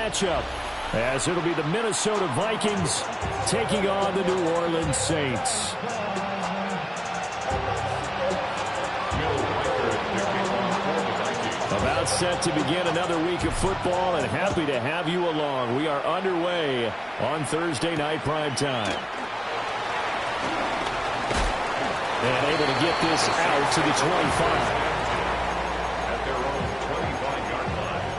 matchup, as it'll be the Minnesota Vikings taking on the New Orleans Saints. About set to begin another week of football, and happy to have you along. We are underway on Thursday night prime time. And able to get this out to the 25. At their own 25-yard line.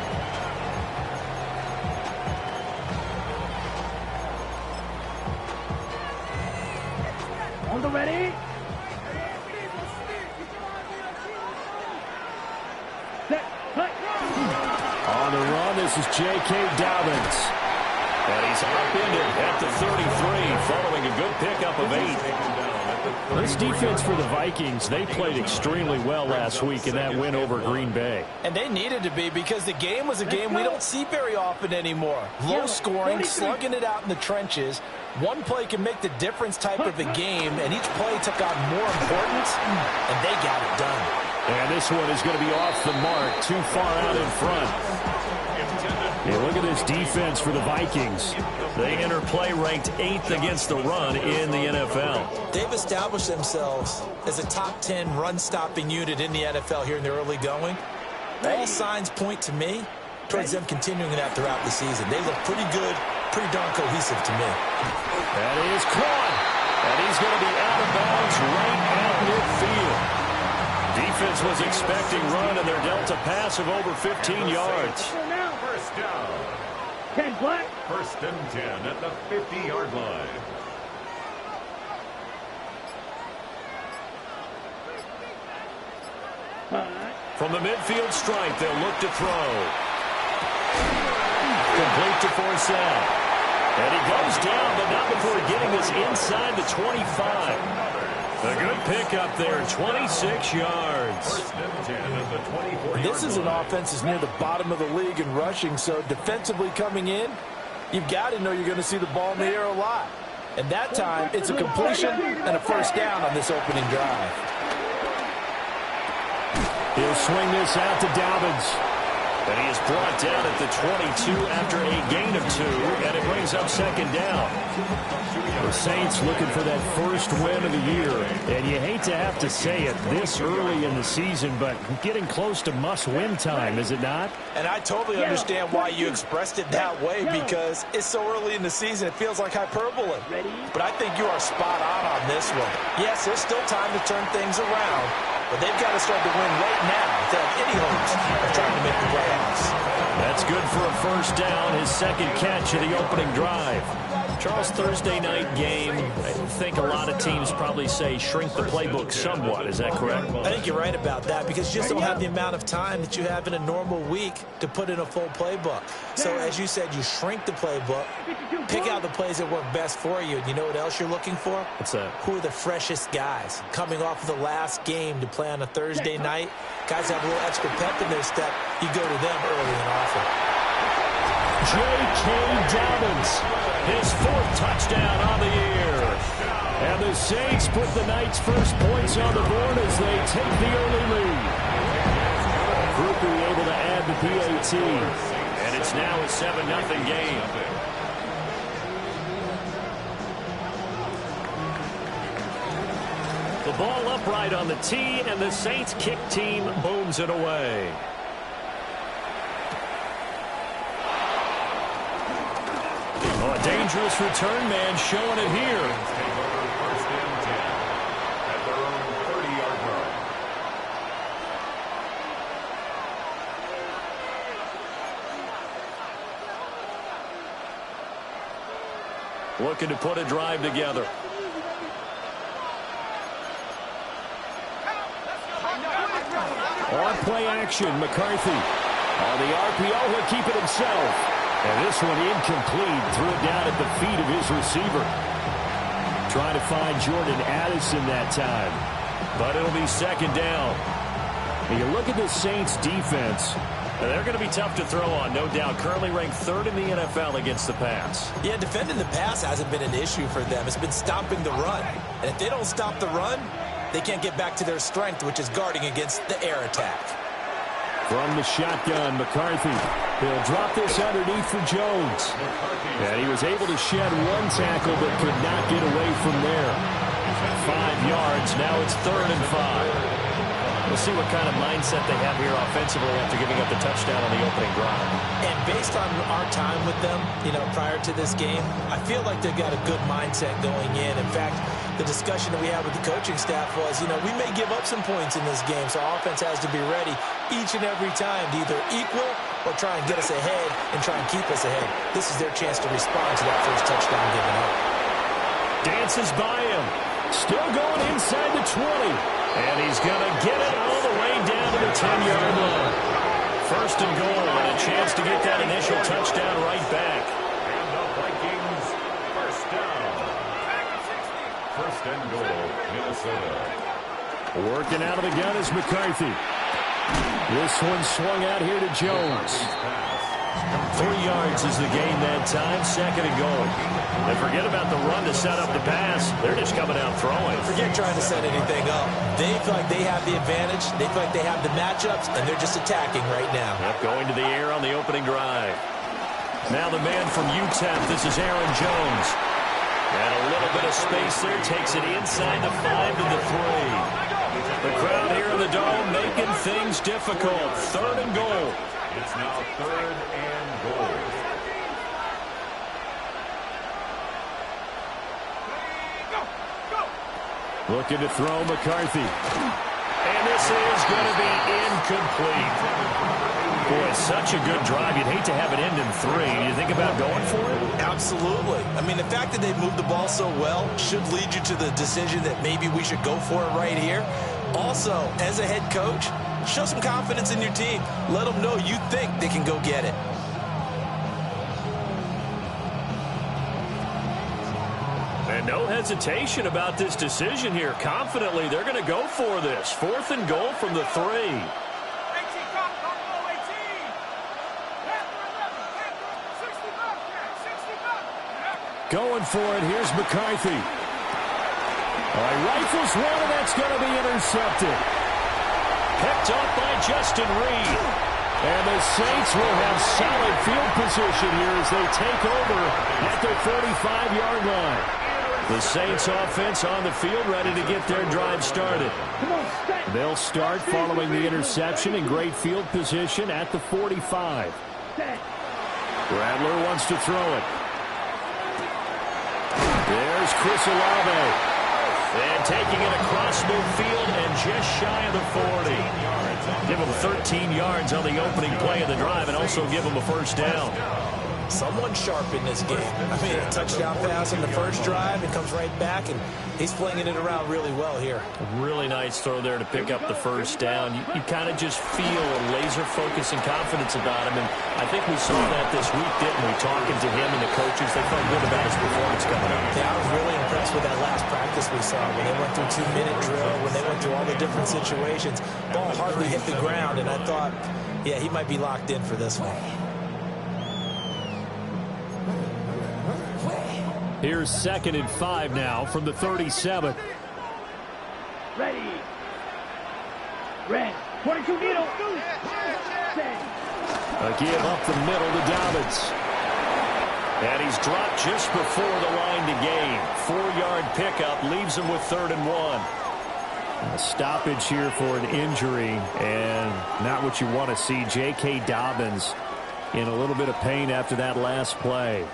On the ready. On the run, this is J.K. Dobbins. And he's upended at the 33, following a good pickup of 8. This defense for the Vikings, they played extremely well last week in that win over Green Bay. And they needed to be, because the game was a game we don't see very often anymore. Low scoring, slugging it out in the trenches. One play can make the difference type of a game, and each play took on more importance, and they got it done. And this one is going to be off the mark, too far out in front. Yeah, look at this defense for the Vikings. They enter play ranked 8th against the run in the NFL. They've established themselves as a top 10 run-stopping unit in the NFL here in the early going. All signs point to me towards them continuing that throughout the season. They look pretty good, pretty darn cohesive to me. That is caught. And he's going to be out of bounds right at midfield. Defense was expecting run, and they're dealt a pass of over 15 yards. First down. 10 black. First and 10 at the 50-yard line. From the midfield stripe, they'll look to throw. Complete to Forsell. And he goes down, but not before getting this inside the 25. A good pickup there, 26 yards. First and 10 at the 24-yard This is an offense that's near the bottom of the league in rushing, so defensively coming in, you've got to know you're going to see the ball in the air a lot. And that time, it's a completion and a first down on this opening drive. He'll swing this out to Dobbins. And he is brought down at the 22 after a gain of 2, and it brings up second down. The Saints looking for that first win of the year. And you hate to have to say it this early in the season, but getting close to must-win time, is it not? And I totally understand why you expressed it that way, because it's so early in the season, it feels like hyperbole. But I think you are spot on this one. Yes, there's still time to turn things around, but they've got to start to win right now to have any hopes of trying to make the playoffs. That's good for a first down, his second catch of the opening drive. Charles, Thursday night game, I think a lot of teams probably say shrink the playbook somewhat. Is that correct? I think you're right about that, because you just don't have the amount of time that you have in a normal week to put in a full playbook. So as you said, you shrink the playbook, pick out the plays that work best for you. And you know what else you're looking for? What's that? Who are the freshest guys coming off of the last game to play on a Thursday night? Guys have a little extra pep in their step. You go to them early and often. J.K. Dobbins, his 4th touchdown on the year. And the Saints put the night's first points on the board as they take the early lead. Groupie able to add the PAT. And it's now a 7-0 game. The ball upright on the tee, and the Saints kick team booms it away. Oh, a dangerous return man showing it here. First and 10 at their own 30-yard line. Looking to put a drive together. On play action, McCarthy. On the RPO, he'll keep it himself. And this one incomplete. Threw it down at the feet of his receiver. Trying to find Jordan Addison that time. But it'll be second down. And you look at the Saints defense. They're going to be tough to throw on, no doubt. Currently ranked 3rd in the NFL against the pass. Yeah, defending the pass hasn't been an issue for them. It's been stopping the run. And if they don't stop the run, they can't get back to their strength, which is guarding against the air attack. From the shotgun, McCarthy. He'll drop this underneath for Jones. And he was able to shed one tackle but could not get away from there. 5 yards. Now it's 3rd and 5. We'll see what kind of mindset they have here offensively after giving up the touchdown on the opening drive. And based on our time with them, prior to this game, I feel like they've got a good mindset going in. In fact, the discussion that we had with the coaching staff was, we may give up some points in this game, so our offense has to be ready each and every time to either equal or try and get us ahead and try and keep us ahead. This is their chance to respond to that first touchdown given up. Dances by him. Still going inside the 20. And he's going to get it all the way down to the 10-yard line. 1st and goal, and a chance to get that initial touchdown right back. And the Vikings, 1st down. 1st and goal, Minnesota. Working out of the gun is McCarthy. This one swung out here to Jones. 3 yards is the gain that time. 2nd and goal. And forget about the run to set up the pass. They're just coming out throwing. Forget trying to set anything up. They feel like they have the advantage. They feel like they have the matchups, and they're just attacking right now. Yep, going to the air on the opening drive. Now the man from UTEP. This is Aaron Jones. And a little bit of space there. Takes it inside the 5 to the 3. The crowd here in the Dome making things difficult. 3rd and goal. It's now 3rd and goal. Looking to throw McCarthy. And this is going to be incomplete. Boy, such a good drive. You'd hate to have it end in 3. Do you think about going for it? Absolutely. I mean, the fact that they've moved the ball so well should lead you to the decision that maybe we should go for it right here. Also, as a head coach, show some confidence in your team. Let them know you think they can go get it. And no hesitation about this decision here. Confidently, they're going to go for this. 4th and goal from the 3. Going for it. Here's McCarthy. All right, rifles one, and that's going to be intercepted. Picked up by Justin Reed. And the Saints will have solid field position here as they take over at their 45-yard line. The Saints offense on the field ready to get their drive started. They'll start following the interception in great field position at the 45. Rattler wants to throw it. There's Chris Olave. And taking it across midfield and just shy of the 40. Give them 13 yards on the opening play of the drive and also give them a 1st down. Someone sharp in this game. I mean, a touchdown pass on the first drive. It comes right back, and he's flinging it around really well here. A really nice throw there to pick up the 1st down. You kind of just feel a laser focus and confidence about him, and I think we saw that this week, didn't we? Talking to him and the coaches, they felt good about his performance coming up. Yeah, I was really impressed with that last practice we saw when they went through 2-minute drill, when they went through all the different situations. Ball hardly hit the ground, and I thought, yeah, he might be locked in for this one. Here's 2nd and 5 now from the 37. Ready. Red. 42 needle. A give up the middle to Dobbins. And he's dropped just before the line to gain. 4-yard pickup leaves him with 3rd and 1. A stoppage here for an injury, and not what you want to see. J.K. Dobbins in a little bit of pain after that last play.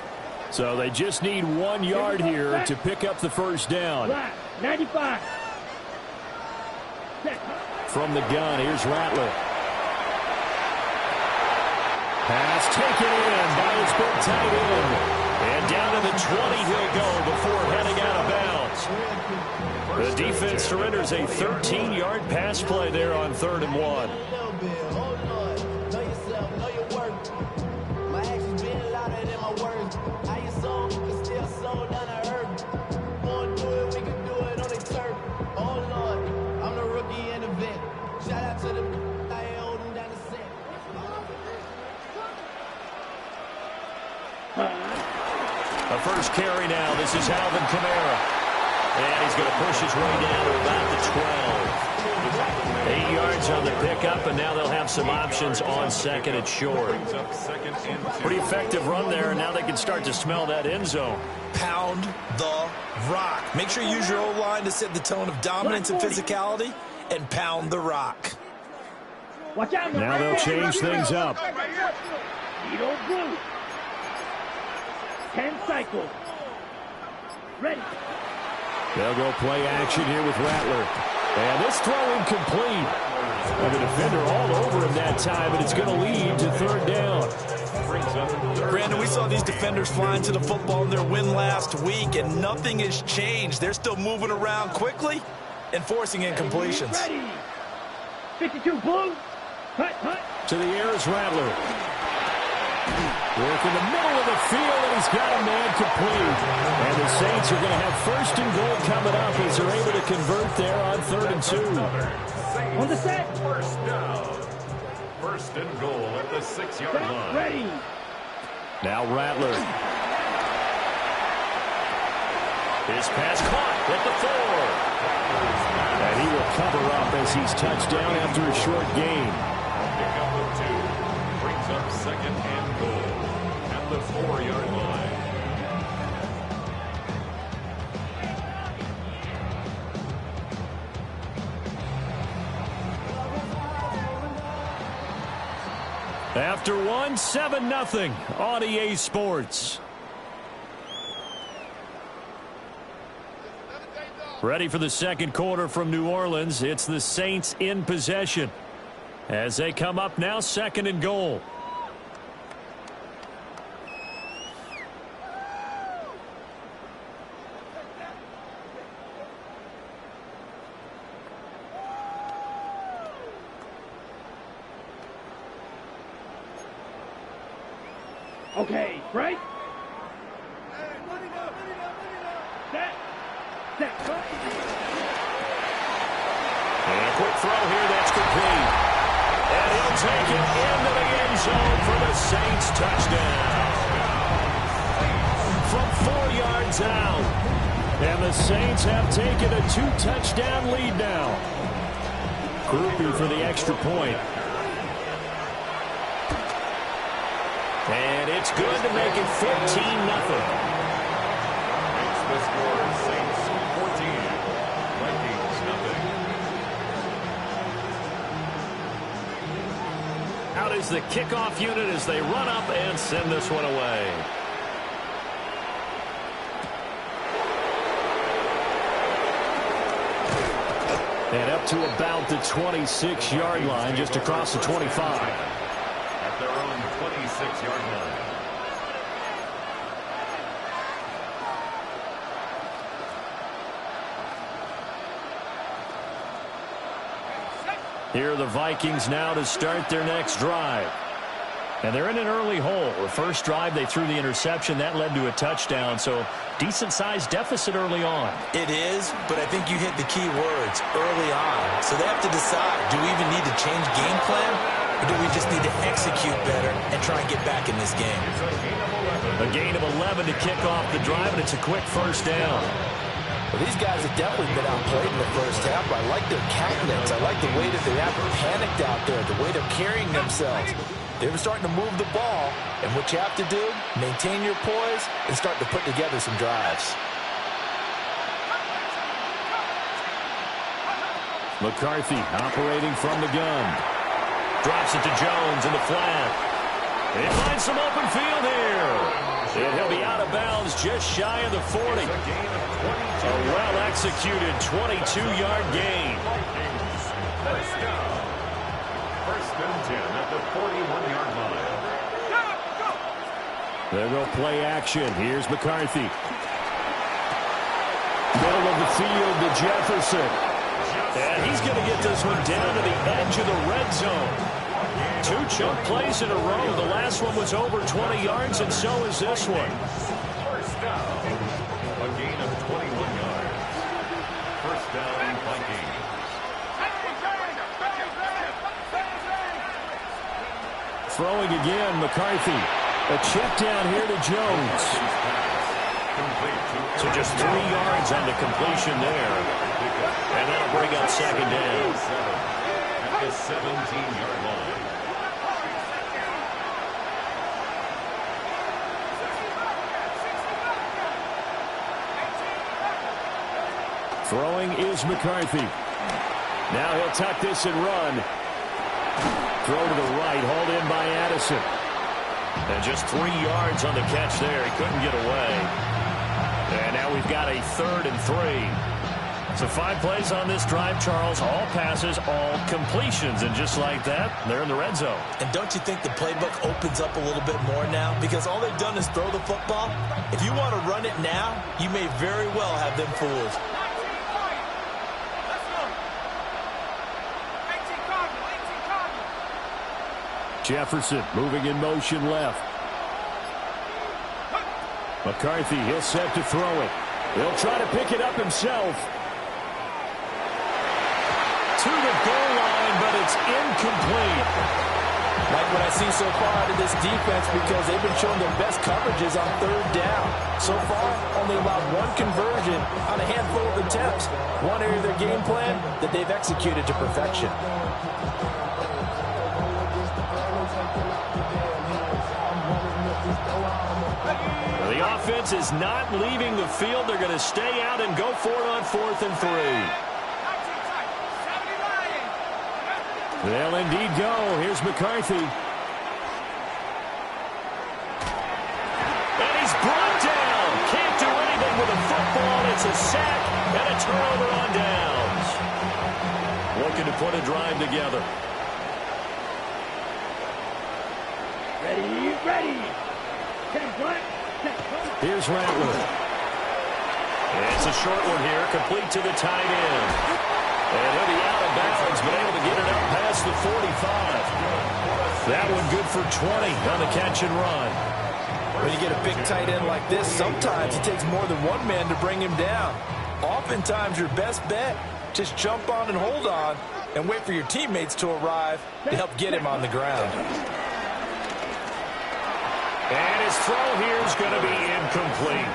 So they just need 1 yard here to pick up the 1st down. 95. From the gun, here's Rattler. Pass taken in by his big tight end. And down to the 20 he'll go before heading out of bounds. The defense surrenders a 13-yard pass play there on 3rd and 1. A first carry now. This is Alvin Kamara. And he's going to push his way down to about the 12. 8 yards on the pickup, and now they'll have some options on second and short. Pretty effective run there, and now they can start to smell that end zone. Pound the rock. Make sure you use your O-line to set the tone of dominance and physicality, and pound the rock. Watch out. Now they'll change things up. Needle blue. 10 cycles. Ready. They'll go play action here with Rattler. And this throw incomplete. And the defender all over him that time, and it's going to lead to third down. Brandon, we saw these defenders flying to the football in their win last week, and nothing has changed. They're still moving around quickly and forcing incompletions. Ready. 52 blue. Hut, hut. To the air is Rattler. Work in the middle of the field, and he's got a man complete. And the Saints are going to have first and goal coming up as they're able to convert there on 3rd and 2. On the set. First down. First and goal at the 6-yard line. Ready. Now Rattler. His pass caught at the 4. And he will cover up as he's touched down after a short gain. Pickup of 2. Brings up second and goal at the 4-yard line. After one, 7-0 on EA Sports. Ready for the second quarter from New Orleans. It's the Saints in possession as they come up now, 2nd and goal. Okay, right. Set. Set. And a quick throw here that's complete. And he'll take it into the end zone for the Saints touchdown. From 4 yards out. And the Saints have taken a 2-touchdown lead now. Groupie for the extra point. And it's good to make it 14-0. Makes the score Saints 14. Vikings nothing. Out is the kickoff unit as they run up and send this one away. And up to about the 26-yard line, just across the 25. At their own 26-yard line. Here are the Vikings now to start their next drive. And they're in an early hole. The first drive, they threw the interception. That led to a touchdown, so decent-sized deficit early on. It is, but I think you hit the key words, early on. So they have to decide, do we even need to change game plan, or do we just need to execute better and try and get back in this game? A gain of 11 to kick off the drive, and it's a quick first down. Well, these guys have definitely been outplayed in the first half. I like their countenance. I like the way that they haven't panicked out there, the way they're carrying themselves. They're starting to move the ball, and what you have to do, maintain your poise and start to put together some drives. McCarthy operating from the gun. Drops it to Jones in the flat. He finds some open field here. And he'll be out of bounds just shy of the 40. A well-executed 22-yard gain. First down. First and 10 at the 41-yard line. They'll go play action. Here's McCarthy. Middle of the field to Jefferson. And he's going to get this one down to the edge of the red zone. 2 chunk plays in a row. The last one was over 20 yards, and so is this one. First down. A gain of 21 yards. First down, Vikings. Throwing again, McCarthy. A check down here to Jones. So just 3 yards on the completion there. And that'll bring up second down. At the 17-yard line. Throwing is McCarthy. Now he'll tuck this and run. Throw to the right, hauled in by Addison. And just 3 yards on the catch there. He couldn't get away. And now we've got a 3rd and 3. So 5 plays on this drive, Charles. All passes, all completions. And just like that, they're in the red zone. And don't you think the playbook opens up a little bit more now? Because all they've done is throw the football. If you want to run it now, you may very well have them fooled. Jefferson moving in motion left. McCarthy, he'll set to throw it. He'll try to pick it up himself. To the goal line, but it's incomplete. Like what I see so far out of this defense, because they've been showing their best coverages on 3rd down. So far, only allowed 1 conversion on a handful of attempts. One area of their game plan that they've executed to perfection. The offense is not leaving the field. They're going to stay out and go for it on 4th and 3. They'll indeed go. Here's McCarthy. And he's brought down. Can't do anything with a football. It's a sack and a turnover on downs. Looking to put a drive together. Ready, ready. Here's Rattler. It's a short one here, complete to the tight end. And he'll be out of bounds, but able to get it out past the 45. That one good for 20 on the catch and run. When you get a big tight end like this, sometimes it takes more than one man to bring him down. Oftentimes, your best bet, just jump on and hold on and wait for your teammates to arrive to help get him on the ground. And his throw here is going to be incomplete.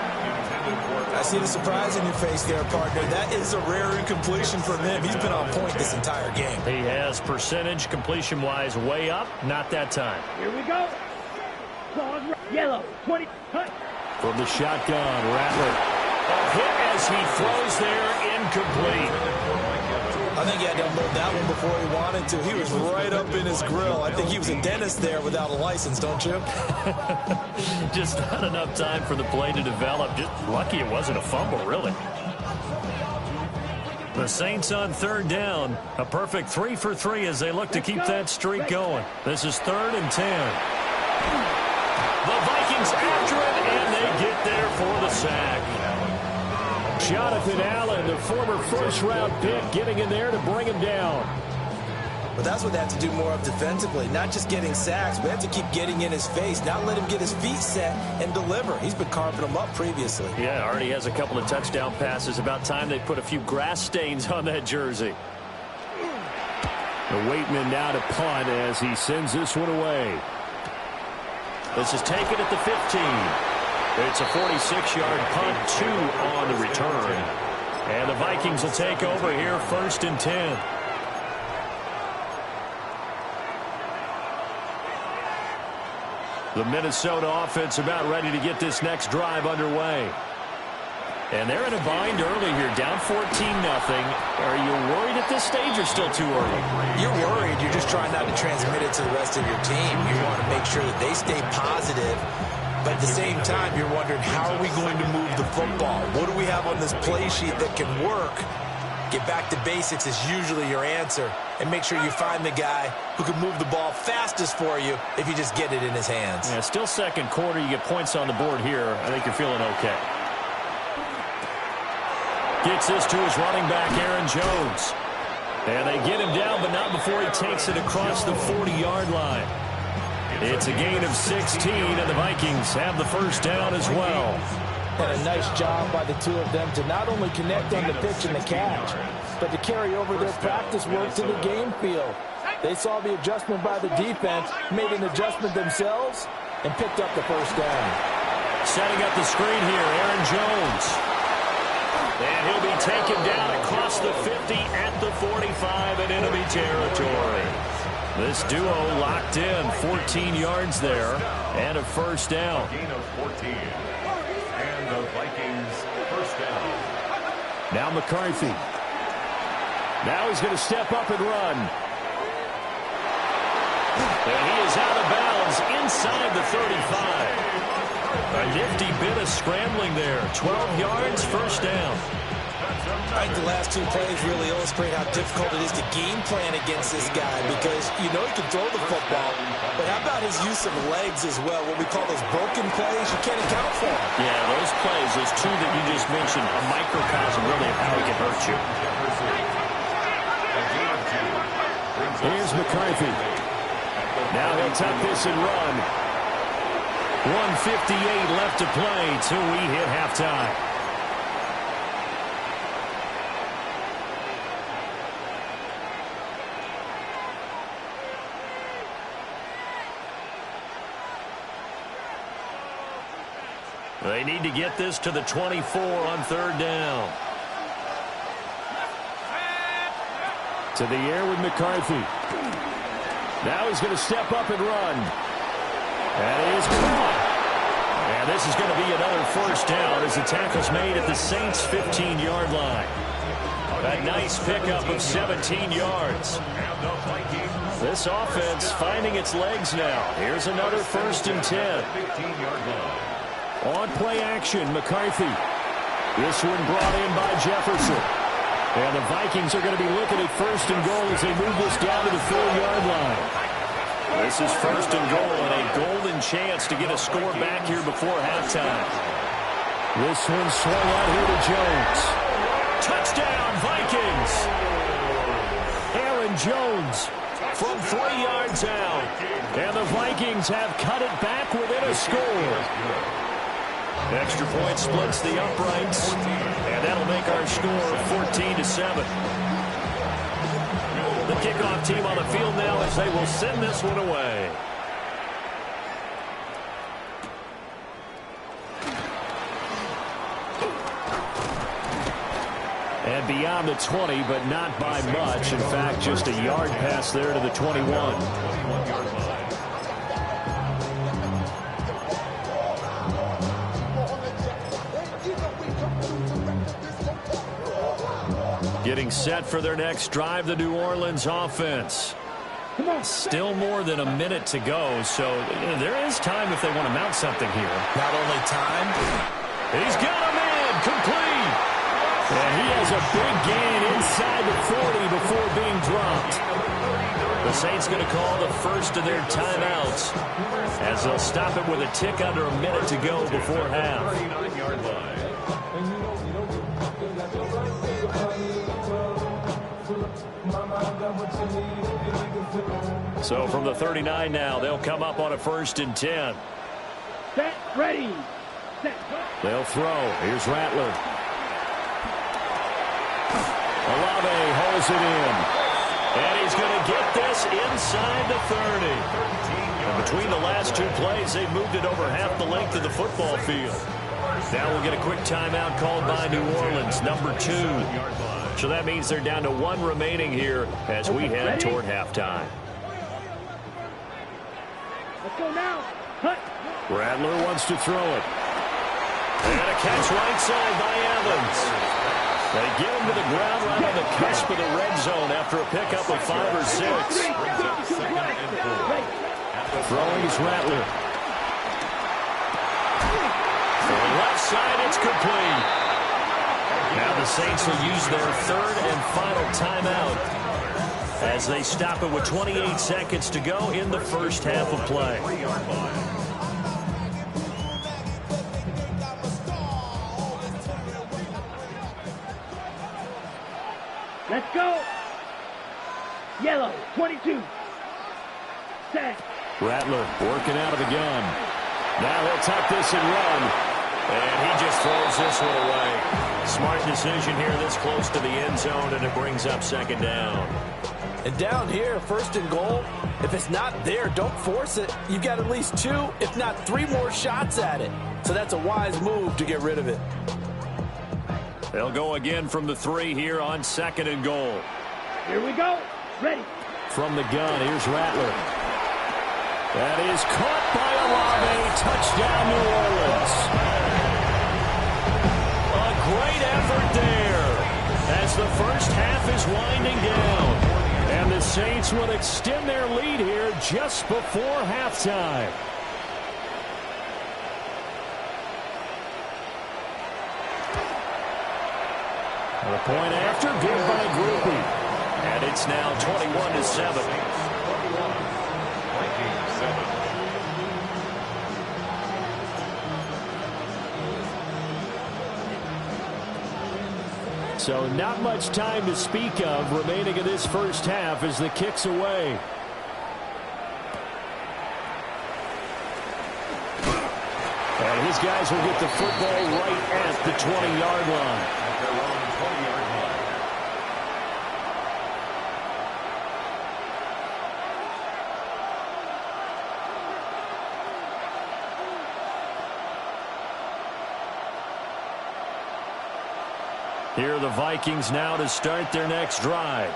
I see the surprise in your face there, partner. That is a rare incompletion from him. He's been on point this entire game. He has percentage completion-wise way up. Not that time. Here we go. Yellow, 20, cut. From the shotgun, Rattler. A hit as he throws there, incomplete. I think he had to unload that one before he wanted to. He was right up in his grill. I think he was a dentist there without a license, don't you? Just not enough time for the play to develop. Just lucky it wasn't a fumble, really. The Saints on 3rd down. A perfect 3 for 3 as they look to keep that streak going. This is 3rd and 10. The Vikings after it, and they get there for the sack. Jonathan Allen, the former first-round pick, getting in there to bring him down. But that's what they have to do more of defensively, not just getting sacks. We have to keep getting in his face, not let him get his feet set and deliver. He's been carving them up previously. Yeah, already has a couple of touchdown passes. About time they put a few grass stains on that jersey. The Waitman now to punt as he sends this one away. This is taken at the 15. It's a 46-yard punt, 2 on the return. And the Vikings will take over here, 1st and 10. The Minnesota offense about ready to get this next drive underway. And they're in a bind early here, down 14-0. Are you worried at this stage or still too early? You're worried. You're just trying not to transmit it to the rest of your team. You want to make sure that they stay positive. But at the same time, you're wondering, how are we going to move the football? What do we have on this play sheet that can work? Get back to basics is usually your answer. And make sure you find the guy who can move the ball fastest for you if you just get it in his hands. Yeah, still 2nd quarter. You get points on the board here. I think you're feeling okay. Gets this to his running back, Aaron Jones. And they get him down, but not before he takes it across the 40-yard line. It's a gain of 16, and the Vikings have the 1st down as well. And a nice job by the two of them to not only connect on the pitch and the catch, but to carry over their practice work to the game field. They saw the adjustment by the defense, made an adjustment themselves, and picked up the 1st down. Setting up the screen here, Aaron Jones. And he'll be taken down across the 50 at the 45 in enemy territory. This duo locked in, 14 yards there, and a first down. Gain of 14. And the Vikings first down. Now McCarthy. Now he's going to step up and run. And he is out of bounds inside the 35. A nifty bit of scrambling there. 12 yards, first down. I think the last two plays really illustrate how difficult it is to game plan against this guy because you know he can throw the football, but how about his use of legs as well, what we call those broken plays? You can't account for them. Yeah, those plays, those two that you just mentioned, a microcosm really of how he can hurt you. Here's McCarthy. Now he'll tuck this and run. 1:58 left to play till we hit halftime. They need to get this to the 24 on third down. To the air with McCarthy. Now he's going to step up and run. And he is caught. And this is going to be another first down as the tackle's made at the Saints' 15-yard line. A nice pickup of 17 yards. This offense finding its legs now. Here's another 1st and 10. 15-yard line. On play action, McCarthy. This one brought in by Jefferson. And the Vikings are going to be looking at 1st and goal as they move this down to the 4-yard line. This is 1st and goal and a golden chance to get a score back here before halftime. This one swung out here to Jones. Touchdown, Vikings! Aaron Jones From 3 yards out. and the Vikings have cut it back within a score. Extra point splits the uprights, and that'll make our score 14-7. The kickoff team on the field now as they will send this one away. And beyond the 20, but not by much. In fact, just a yard pass there to the 21. 21-yard line. Getting set for their next drive, the New Orleans offense. Still more than a minute to go, so there is time if they want to mount something here. Not only time. He's got a man complete. And he has a big gain inside the 40 before being dropped. The Saints going to call the first of their timeouts as they'll stop it with a tick under a minute to go before half. 39-yard line. So from the 39 now, they'll come up on a 1st and 10. Set, ready. Set. They'll throw. Here's Rattler. Olave holds it in. And he's going to get this inside the 30. And between the last two plays, they've moved it over half the length of the football field. Now we'll get a quick timeout called by New Orleans, number 2. So that means they're down to 1 remaining here as we head toward halftime. Let's go now. Hut. Rattler wants to throw it. And a catch right side by Evans. They get him to the ground right on the cusp of the red zone after a pickup of 5 or 6. Throwing is Rattler. For the left side, it's complete. Now the Saints will use their 3rd and final timeout as they stop it with 28 seconds to go in the first half of play. Let's go. Yellow, 22. Set. Rattler working out of the gun. Now he'll tuck this and run. And he just throws this one away. Smart decision here this close to the end zone, and it brings up second down. And down here, first and goal, if it's not there, don't force it. You've got at least 2, if not 3 more shots at it. So that's a wise move to get rid of it. They'll go again from the 3 here on second and goal. Here we go. Ready. From the gun, here's Rattler. That is caught by Olave. Touchdown, New Orleans. A great effort there as the first half is winding down. And the Saints will extend their lead here just before halftime. The point after, good by Groupie. And it's now 21-7. Vikings 7. So not much time to speak of remaining in this first half as the kick's away. And his guys will get the football right at the 20-yard line. At their own 20-yard line. Here are the Vikings now to start their next drive.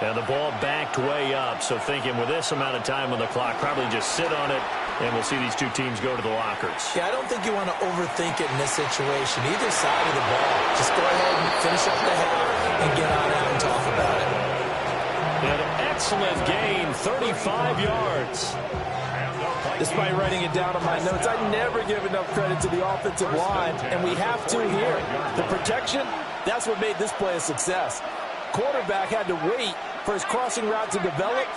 And the ball backed way up, so thinking with this amount of time on the clock, probably just sit on it, and we'll see these two teams go to the lockers. Yeah, I don't think you want to overthink it in this situation. Either side of the ball. Just go ahead and finish up the half and get on out and talk about it. An excellent gain, 35 yards. Despite writing it down on my notes, I never give enough credit to the offensive line, and we have to here. The protection, that's what made this play a success. Quarterback had to wait for his crossing route to develop,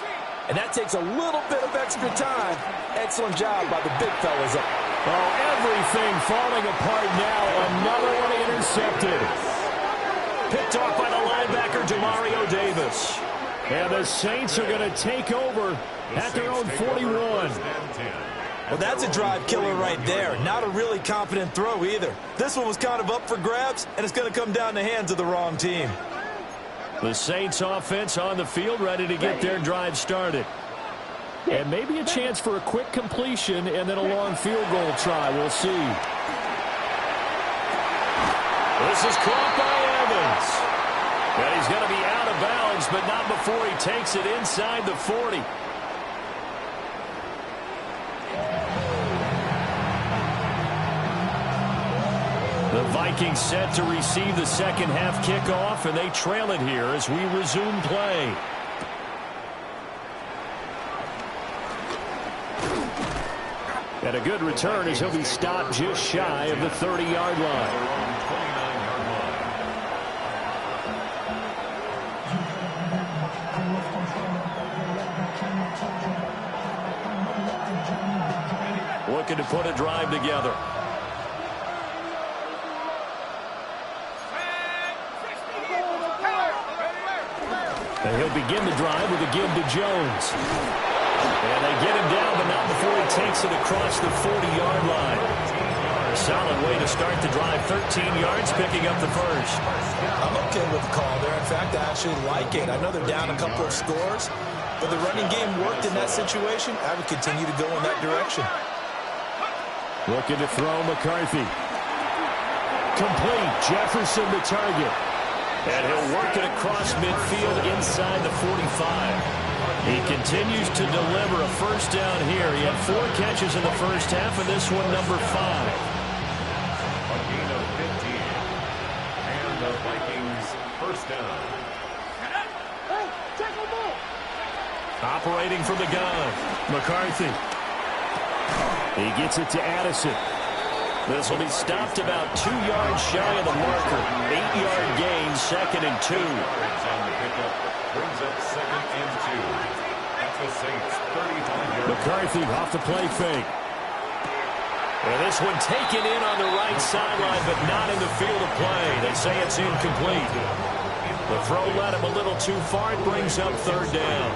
and that takes a little bit of extra time. Excellent job by the big fellas. Oh, everything falling apart now. Another one intercepted. Picked off by the linebacker, Demario Davis. And the Saints are going to take over at their own 41. Well, that's a drive killer right there. Not a really confident throw either. This one was kind of up for grabs, and it's going to come down the hands of the wrong team. The Saints offense on the field, ready to get their drive started. And maybe a chance for a quick completion and then a long field goal try. We'll see. This is caught by Evans. And he's going to be out of bounds, but not before he takes it inside the 40. The Vikings set to receive the second half kickoff, and they trail it here as we resume play. And a good return as he'll be stopped just shy of the 30-yard line. Looking to put a drive together. And he'll begin the drive with a give to Jones. And they get him down, but not before he takes it across the 40-yard line. A solid way to start the drive. 13 yards, picking up the first. I'm okay with the call there. In fact, I actually like it. I know they're down a couple of scores, but the running game worked in that situation. I would continue to go in that direction. Looking to throw McCarthy. Complete. Jefferson the target. And he'll work it across midfield inside the 45. He continues to deliver a first down here. He had 4 catches in the first half, and this one number 5. A gain of 15. And the Vikings first down. Operating from the gun, McCarthy. He gets it to Addison. This will be stopped about 2 yards shy of the marker. 8-yard gain, 2nd and 2. Yards on the pickup brings up 2nd and 2. At the Saints 35-yard. McCarthy off the play fake. And this one taken in on the right sideline, but not in the field of play. They say it's incomplete. The throw led him a little too far. It brings up 3rd down.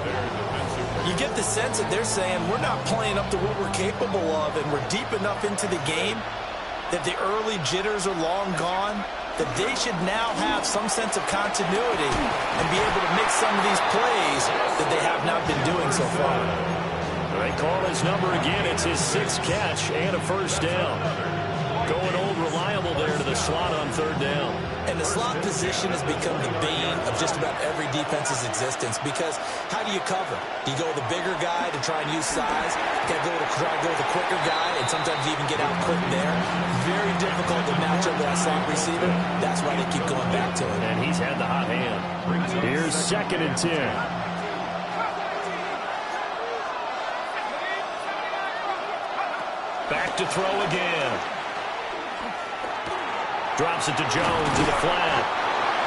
You get the sense that they're saying we're not playing up to what we're capable of, and we're deep enough into the game that the early jitters are long gone, that they should now have some sense of continuity and be able to make some of these plays that they have not been doing so far. They call his number again. It's his 6th catch and a first down. Going old reliable there to the slot on 3rd down. And the slot position has become the bane of just about every defense's existence, because how do you cover? Do you go with the bigger guy to try and use size? You got to try to go with the quicker guy, and sometimes you even get out quick there. Very difficult to match up with that slot receiver. That's why they keep going back to him. And he's had the hot hand. Here's 2nd and 10. Back to throw again. Drops it to Jones in the flat.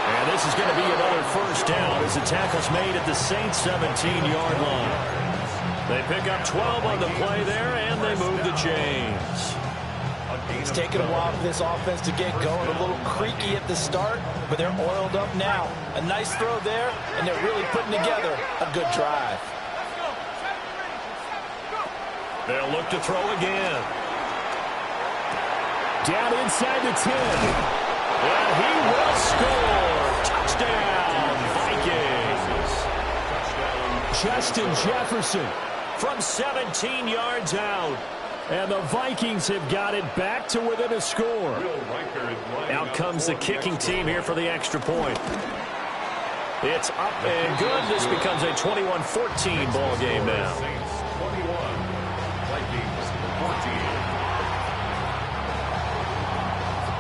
And this is going to be another first down as the tackle's made at the Saints' 17-yard line. They pick up 12 on the play there, and they move the chains. It's taken a while for this offense to get going. A little creaky at the start, but they're oiled up now. A nice throw there, and they're really putting together a good drive. They'll look to throw again. Down inside the 10. And he will score. Touchdown, Vikings. Justin Jefferson From 17 yards out. And the Vikings have got it back to within a score. Out comes the kicking team here for the extra point. It's up and good. This becomes a 21-14 ball game now. 21, Vikings 14.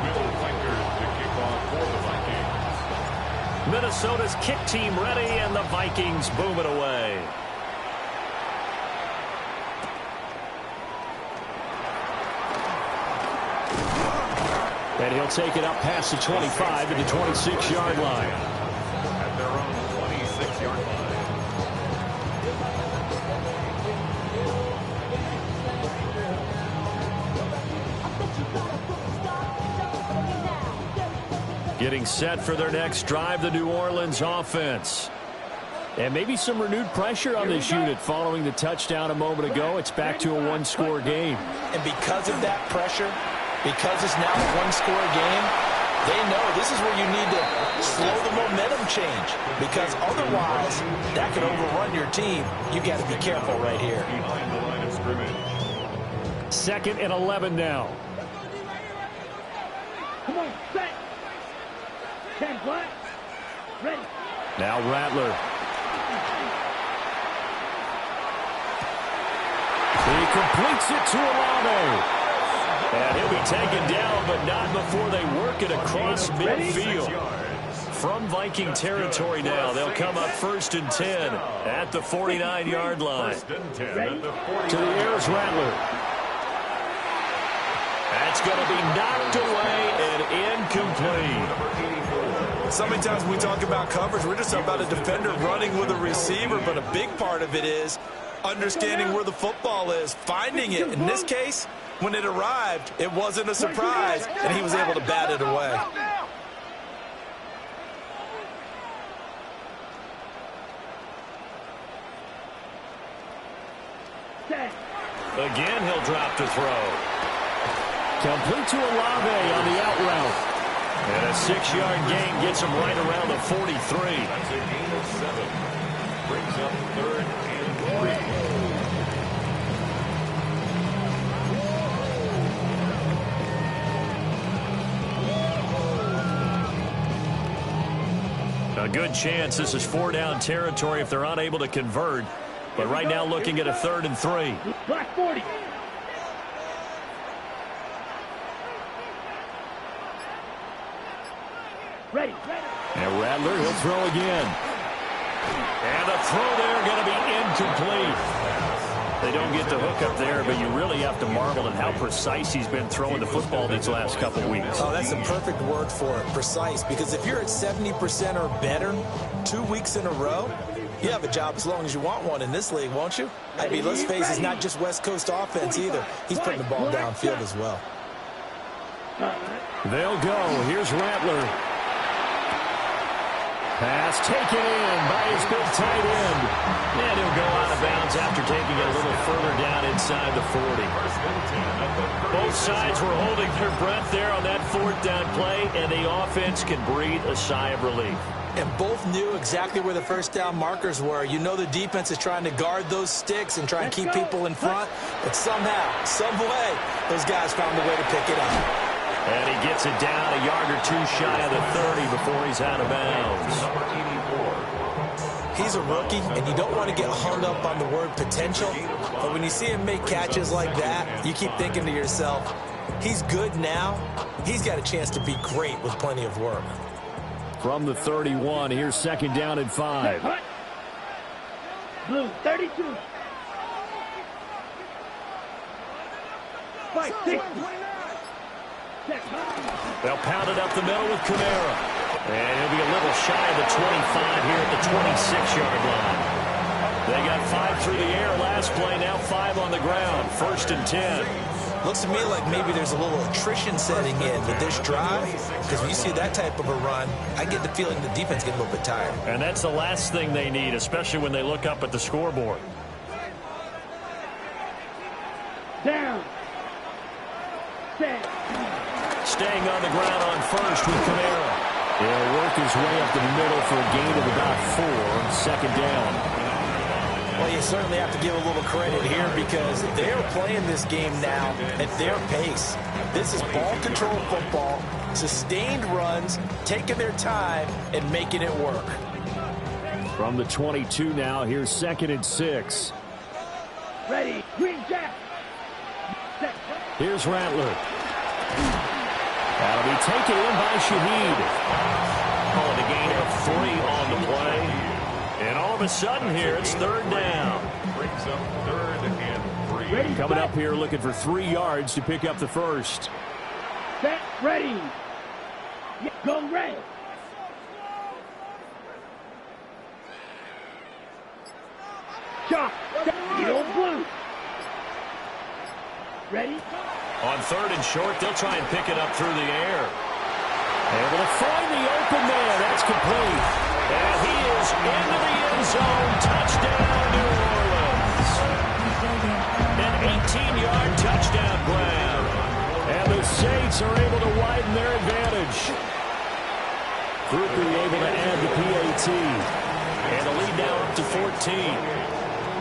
Will Vikers to kick off for the Vikings. Minnesota's kick team ready, and the Vikings boom it away. And he'll take it up past the 25 to the 26-yard line. At their own 26-yard line. Getting set for their next drive, the New Orleans offense. And maybe some renewed pressure on this unit following the touchdown a moment ago. It's back to a one-score game. And because of that pressure, because it's now a one-score game, they know this is where you need to slow the momentum change, because otherwise that could overrun your team. You got to be careful right here. Behind the line of scrimmage. 2nd and 11 now. Come on, set. 10 black. Ready. Now Rattler. He completes it to Olave. And he'll be taken down, but not before they work it across midfield. From Viking territory now, they'll come up 1st and 10 at the 49-yard line. First and 10 at the 49. To the air is Rattler. That's going to be knocked away and incomplete. So many times when we talk about coverage, we're just talking about a defender running with a receiver, but a big part of it is understanding where the football is, finding it. In this case, when it arrived, it wasn't a surprise, and he was able to bat it away. Again, he'll drop to throw. Complete to Olave on the out route. And a 6-yard gain gets him right around the 43. That's a gain of 7. Brings up 3rd and 3. A good chance this is 4-down territory if they're unable to convert. But right now looking at a 3rd and 3. Black 40. Ready. And Rattler, he'll throw again. And the throw there going to be incomplete. They don't get the hook up there, but you really have to marvel at how precise he's been throwing the football these last couple weeks. Oh, that's the perfect word for it, precise, because if you're at 70% or better 2 weeks in a row, you have a job as long as you want one in this league, won't you? I mean, let's face it, it's not just West Coast offense either. He's putting the ball downfield as well. They'll go. Here's Rattler. Pass taken in by his big tight end. And he'll go out of bounds after taking it a little further down inside the 40. Both sides were holding their breath there on that fourth down play, and the offense can breathe a sigh of relief. And both knew exactly where the first down markers were. You know the defense is trying to guard those sticks and try and keep people in front, but somehow, some way, those guys found a way to pick it up. And he gets it down a yard or two shy of the 30 before he's out of bounds. He's a rookie, and you don't want to get hung up on the word potential, but when you see him make catches like that, you keep thinking to yourself, he's good now. He's got a chance to be great with plenty of work. From the 31, here's second down and 5. Blue, 32. Fight, 60. They'll pound it up the middle with Kamara. And he'll be a little shy of the 25 here at the 26-yard line. They got 5 through the air last play, now 5 on the ground. First and 10. Looks to me like maybe there's a little attrition setting in with this drive, because when you see that type of a run, I get the feeling the defense gets a little bit tired. And that's the last thing they need, especially when they look up at the scoreboard. Down. Set. Staying on the ground on first with Kamara. He'll work his way up the middle for a gain of about 4. Second down. Well, you certainly have to give a little credit here because they're playing this game now at their pace. This is ball control football, sustained runs, taking their time, and making it work. From the 22 now, here's second and 6. Ready. Green Jack. Here's Rattler. That'll be taken in by Shaheed. Calling a gain of 3 on the play. And all of a sudden here, it's third down. Brings up third and 3. Ready. Coming up here looking for 3 yards to pick up the first. Set. Ready. Go red. Shot. Yellow blue. Ready. On third and short, they'll try and pick it up through the air. Able to find the open man. That's complete. And he is into the end zone. Touchdown, New Orleans. An 18-yard touchdown grab. And the Saints are able to widen their advantage. Groupie able to add the PAT. And the lead now up to 14.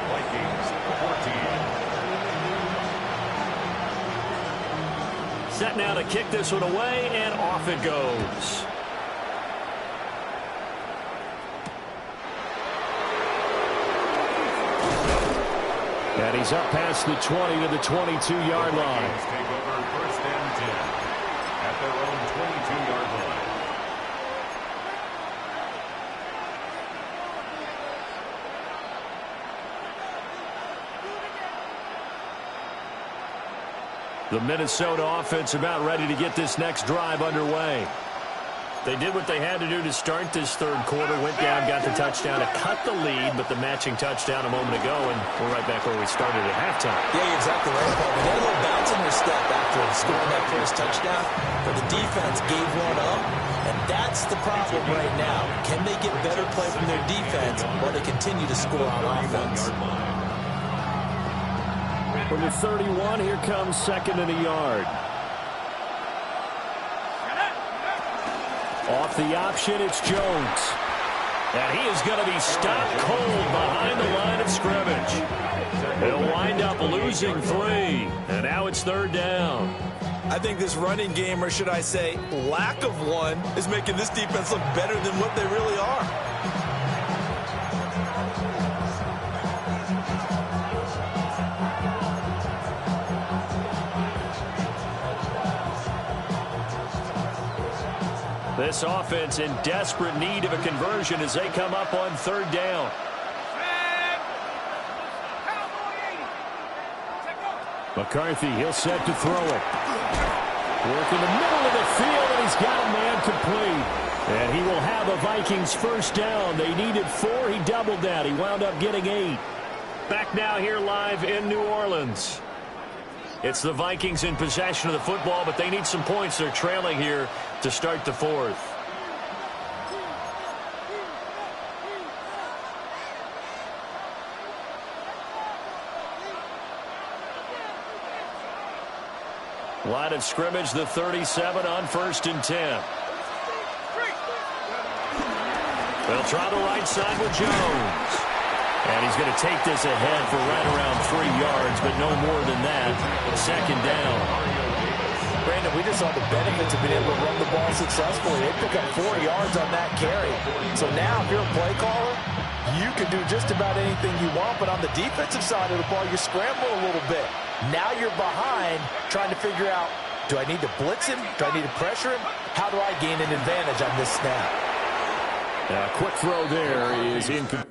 Vikings 14. Set now to kick this one away, and off it goes. And he's up past the 20 to the 22-yard line. Take over first and 10 at their own 22-yard line. The Minnesota offense about ready to get this next drive underway. They did what they had to do to start this third quarter, went down, got the touchdown to cut the lead, but the matching touchdown a moment ago, and we're right back where we started at halftime. Yeah, you're exactly right, Paul. They had a little bounce in their step after scoring that first touchdown, but the defense gave one up, and that's the problem right now. Can they get better play from their defense while they continue to score on offense? From the 31, here comes second and a yard. Off the option, it's Jones. And he is going to be stopped cold behind the line of scrimmage. He'll wind up losing 3. And now it's third down. I think this running game, or should I say lack of one, is making this defense look better than what they really are. This offense in desperate need of a conversion as they come up on third down. McCarthy, he'll set to throw it. Work in the middle of the field, and he's got a man complete. And he will have a Vikings first down. They needed 4. He doubled that. He wound up getting 8. Back now here live in New Orleans. It's the Vikings in possession of the football, but they need some points. They're trailing here to start the fourth. Line of scrimmage, the 37 on 1st and 10. They'll try the right side with Jones. And he's going to take this ahead for right around 3 yards, but no more than that. 2nd down. Brandon, we just saw the benefits of being able to run the ball successfully. They pick up 4 yards on that carry. So now, if you're a play caller, you can do just about anything you want, but on the defensive side of the ball, you scramble a little bit. Now you're behind, trying to figure out, do I need to blitz him? Do I need to pressure him? How do I gain an advantage on this snap? Quick throw there is incomplete.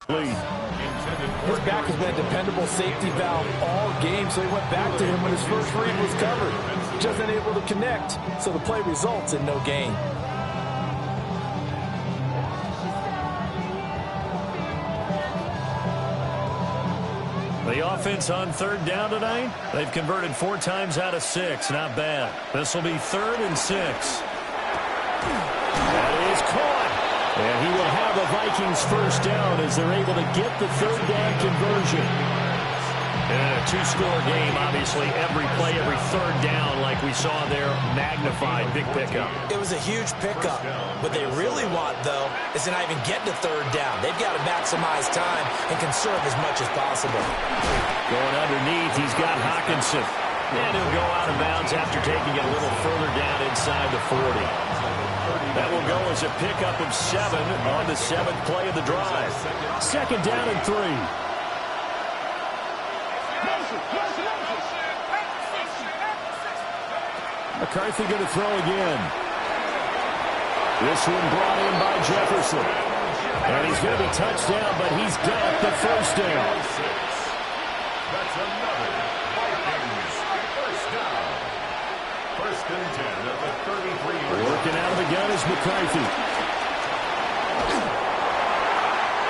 His back has been a dependable safety valve all game, so he went back to him when his first read was covered. Just unable to connect, so the play results in no gain. The offense on 3rd down tonight, they've converted 4 times out of 6. Not bad. This will be 3rd and 6. That is caught. And he will have a Vikings first down as they're able to get the 3rd down conversion. And a 2-score game, obviously. Every play, every 3rd down, like we saw there, magnified. Big pickup. It was a huge pickup. What they really want, though, is to not even get to 3rd down. They've got to maximize time and conserve as much as possible. Going underneath, he's got Hawkinson. And he'll go out of bounds after taking it a little further down inside the 40. That will go as a pickup of 7 on the 7th play of the drive. 2nd down and 3. McCarthy going to throw again. This one brought in by Jefferson. And he's going to be touched down, but he's got the first down. That's another Vikings first down. 1st and 10 at the 33. Working out of the gun is McCarthy.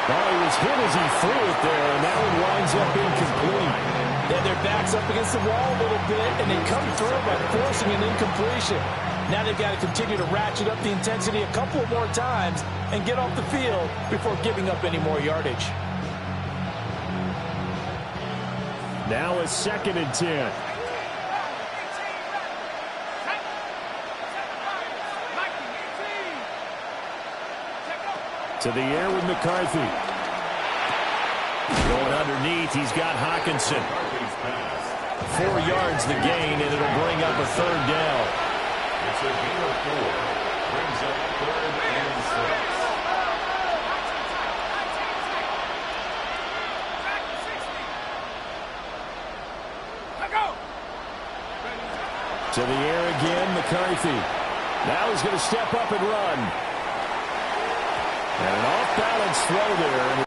Oh, he was hit as he threw it there, and that one winds up incomplete. They have their backs up against the wall a little bit, and they come through by forcing an incompletion. Now they've got to continue to ratchet up the intensity a couple more times and get off the field before giving up any more yardage. Now a 2nd and 10. To the air with McCarthy. Going underneath, he's got Hawkinson. 4 yards the gain, and it'll bring up a 3rd down. It's a gain of 4. Brings up 3rd and 6. To the air again, McCarthy. Now he's going to step up and run. And an off-balance throw there.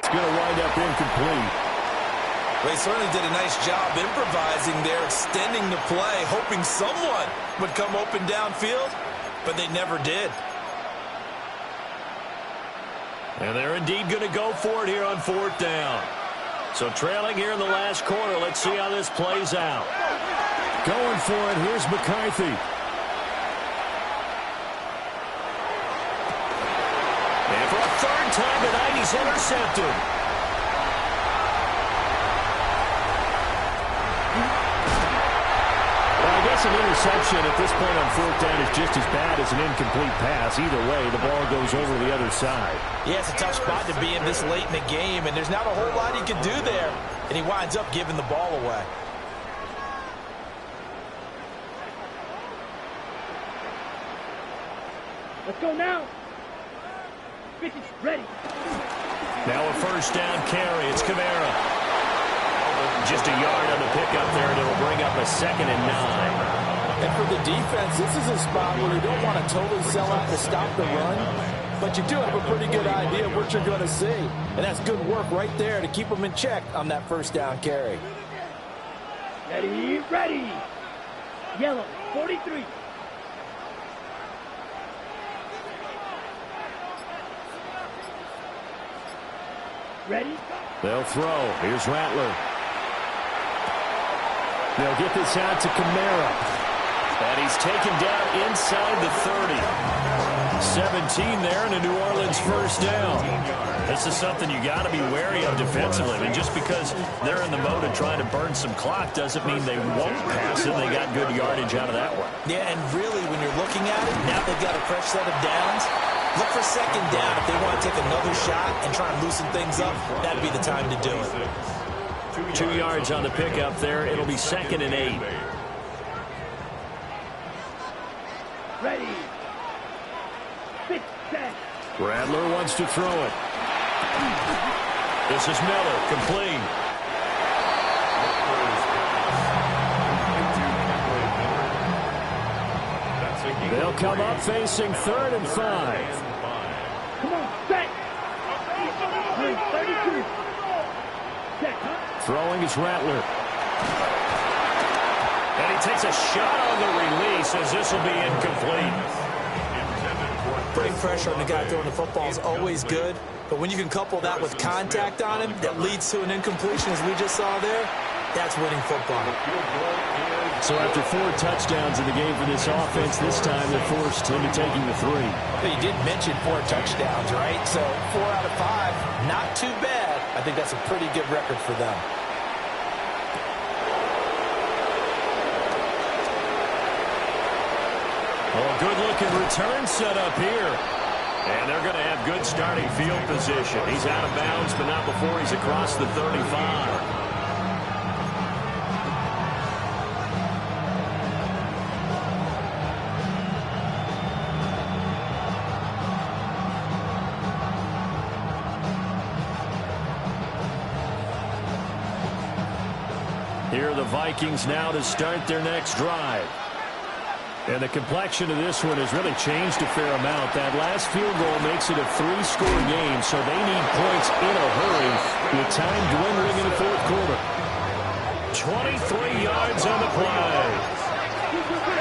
It's going to wind up incomplete. They certainly did a nice job improvising there, extending the play, hoping someone would come open downfield, but they never did. And they're indeed going to go for it here on 4th down. So trailing here in the last quarter. Let's see how this plays out. Going for it. Here's McCarthy. And for a 3rd time tonight, he's intercepted. I guess an interception at this point on 4th down is just as bad as an incomplete pass. Either way, the ball goes over the other side. Yeah, it's a tough spot to be in this late in the game, and there's not a whole lot he can do there. And he winds up giving the ball away. Let's go now. 50, ready. Now a 1st down carry. It's Kamara. Just a yard on the pickup there, and it'll bring up a 2nd and 9. And for the defense, this is a spot where you don't want to totally sell out to stop the run, but you do have a pretty good idea of what you're going to see. And that's good work right there to keep them in check on that 1st down carry. Ready, ready. Yellow, 43. Ready? They'll throw. Here's Rattler. They'll get this out to Kamara. And he's taken down inside the 30. 17 there and a New Orleans 1st down. This is something you got to be wary of defensively. I mean, just because they're in the mode of trying to burn some clock doesn't mean they won't pass it. They got good yardage out of that one. Yeah, and really, when you're looking at it, now they've got a fresh set of downs. Look for 2nd down. If they want to take another shot and try and loosen things up, that'd be the time to do it. 2 yards on the pickup there. It'll be 2nd and 8. Ready. 6, 10. Rattler wants to throw it. This is Miller, complete. They'll come up facing 3rd and 5. Come on, set. 32. Set. Throwing is Rattler. And he takes a shot on the release as this will be incomplete. Putting pressure on the guy throwing the football is always good, but when you can couple that with contact on him that leads to an incompletion as we just saw there, that's winning football. So after 4 touchdowns in the game for this offense, this time they're forced into taking the 3. But you did mention 4 touchdowns, right? So 4 out of 5, not too bad. I think that's a pretty good record for them. Oh, good-looking return set up here. And they're going to have good starting field position. He's out of bounds, but not before he's across the 35. Here are the Vikings now to start their next drive. And the complexion of this one has really changed a fair amount. That last field goal makes it a 3-score game, so they need points in a hurry with time dwindling in the 4th quarter. 23 yards on the play.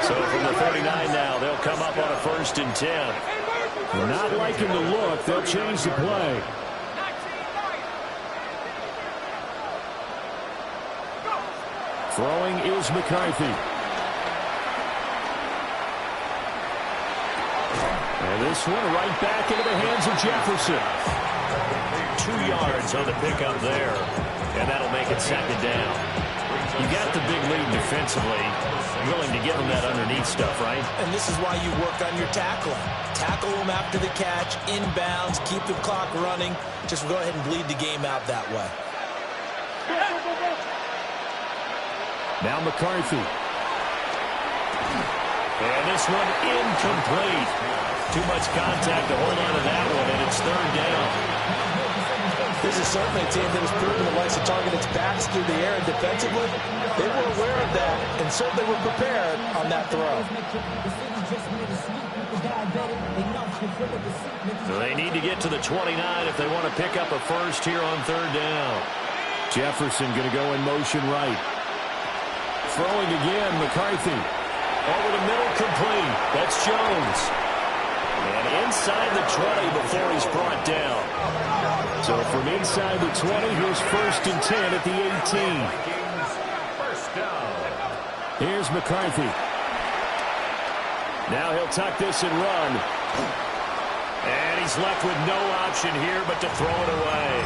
So from the 39 now, they'll come up on a 1st and 10. Not liking the look. They'll change the play. Throwing is McCarthy. And this one right back into the hands of Jefferson. 2 yards on the pickup there. And that'll make it 2nd down. You got the big lead defensively. Willing to give them that underneath stuff, right? And this is why you work on your tackling. Tackle them after the catch, inbounds, keep the clock running. Just go ahead and bleed the game out that way. Now McCarthy. And this one incomplete. Too much contact to hold on to that one, and it's 3rd down. This is certainly a team that has proven it likes to target its backs through the air, and defensively, they were aware of that and certainly were prepared on that throw. So they need to get to the 29 if they want to pick up a 1st here on 3rd down. Jefferson going to go in motion right. Throwing again, McCarthy. Over the middle, complete. That's Jones. And inside the 20 before he's brought down. So from inside the 20, here's 1st and 10 at the 18. First down. Here's McCarthy. Now he'll tuck this and run. And he's left with no option here but to throw it away.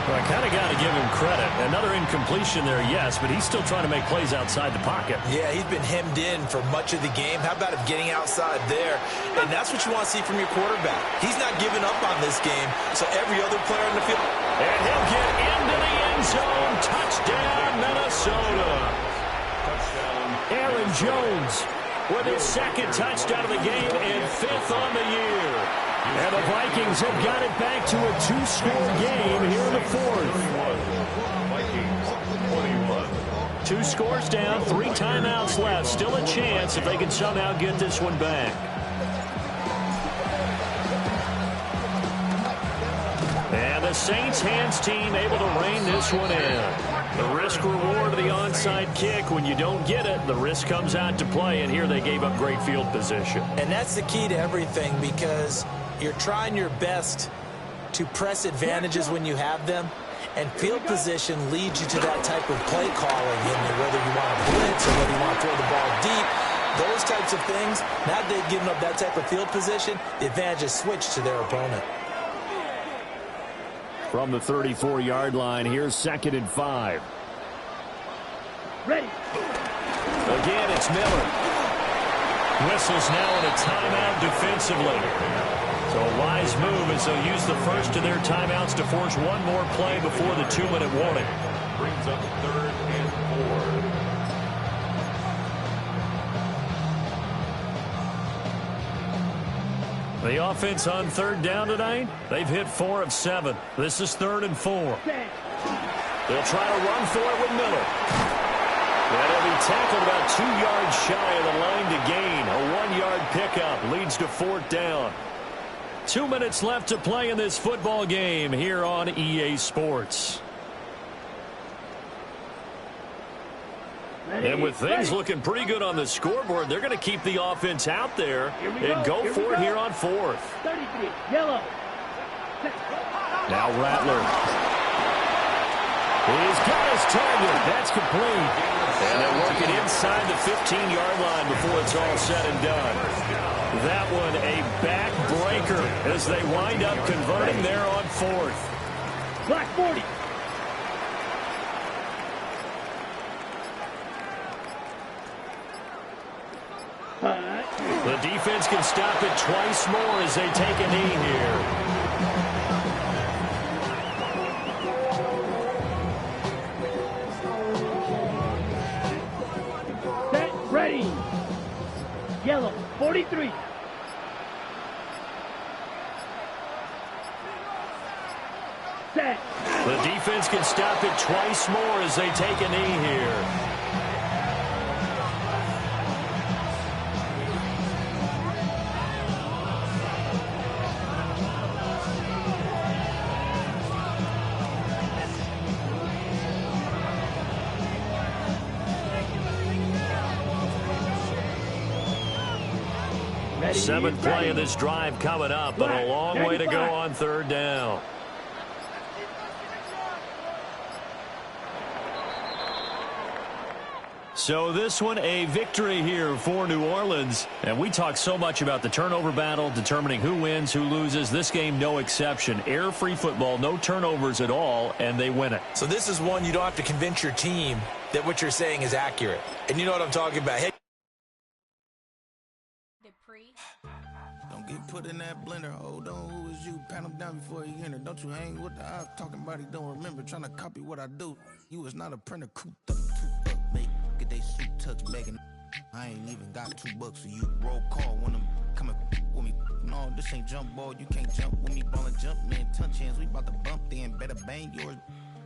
Well, I kind of got to give him credit. Another incompletion there, yes, but he's still trying to make plays outside the pocket. Yeah, he's been hemmed in for much of the game. How about him getting outside there? And that's what you want to see from your quarterback. He's not giving up on this game, so every other player in the field. And he'll get into the end zone. Touchdown, Minnesota. Touchdown. Aaron Jones with his 2nd touchdown of the game and 5th on the year. And the Vikings have got it back to a 2-score game here in the 4th. Vikings 21. 2 scores down, 3 timeouts left. Still a chance if they can somehow get this one back. And the Saints hands team able to rein this one in. The risk-reward of the onside kick. When you don't get it, the risk comes out to play, and here they gave up great field position. And that's the key to everything, because you're trying your best to press advantages when you have them, and field position leads you to that type of play calling, whether you want to blitz or whether you want to throw the ball deep. Those types of things, now that they've given up that type of field position, the advantage is switched to their opponent. From the 34-yard line, here's 2nd and 5. Ready. Again, it's Miller. Whistles now in a timeout defensively. So a wise move as they'll use the first of their timeouts to force one more play before the 2-minute warning. Brings up 3rd and 4. The offense on 3rd down tonight, they've hit 4 of 7. This is 3rd and 4. They'll try to run for it with Miller. That'll be tackled about 2 yards shy of the line to gain. A 1-yard pickup leads to 4th down. 2 minutes left to play in this football game here on EA Sports. And with things looking pretty good on the scoreboard, they're going to keep the offense out there and go for it here on 4th. 33, yellow. Now Rattler. He's got his target. That's complete. And they're working inside the 15-yard line before it's all said and done. That one a back-breaker as they wind up converting there on 4th. Black 40. The defense can stop it twice more as they take a knee here. Set, ready. Yellow, 43. Set. The defense can stop it twice more as they take a knee here. Seventh play of this drive coming up, but a long way to go on 3rd down. So this one a victory here for New Orleans. And we talk so much about the turnover battle, determining who wins, who loses. This game, no exception. Error-free football, no turnovers at all, and they win it. So this is one you don't have to convince your team that what you're saying is accurate. And you know what I'm talking about. Hey, don't get put in that blender. Hold on, who is you? Pat him down before he enter. Don't you hang with the eyes talking about he don't remember. Trying to copy what I do. You is not a printer. Cooped up, make get they suit tucks begging. I ain't even got $2, so you roll call when I'm coming with me. No, this ain't jump ball. You can't jump with me. Ballin' jump, man. Touch hands. We about to bump then. Better bang yours,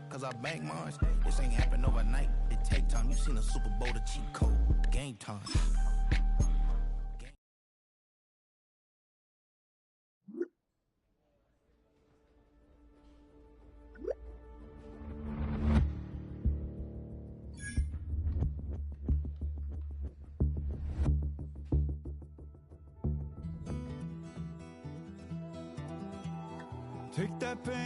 cause I bang mine. This ain't happen overnight. It take time. You seen a Super Bowl, the cheat code. Game time. Take that pain.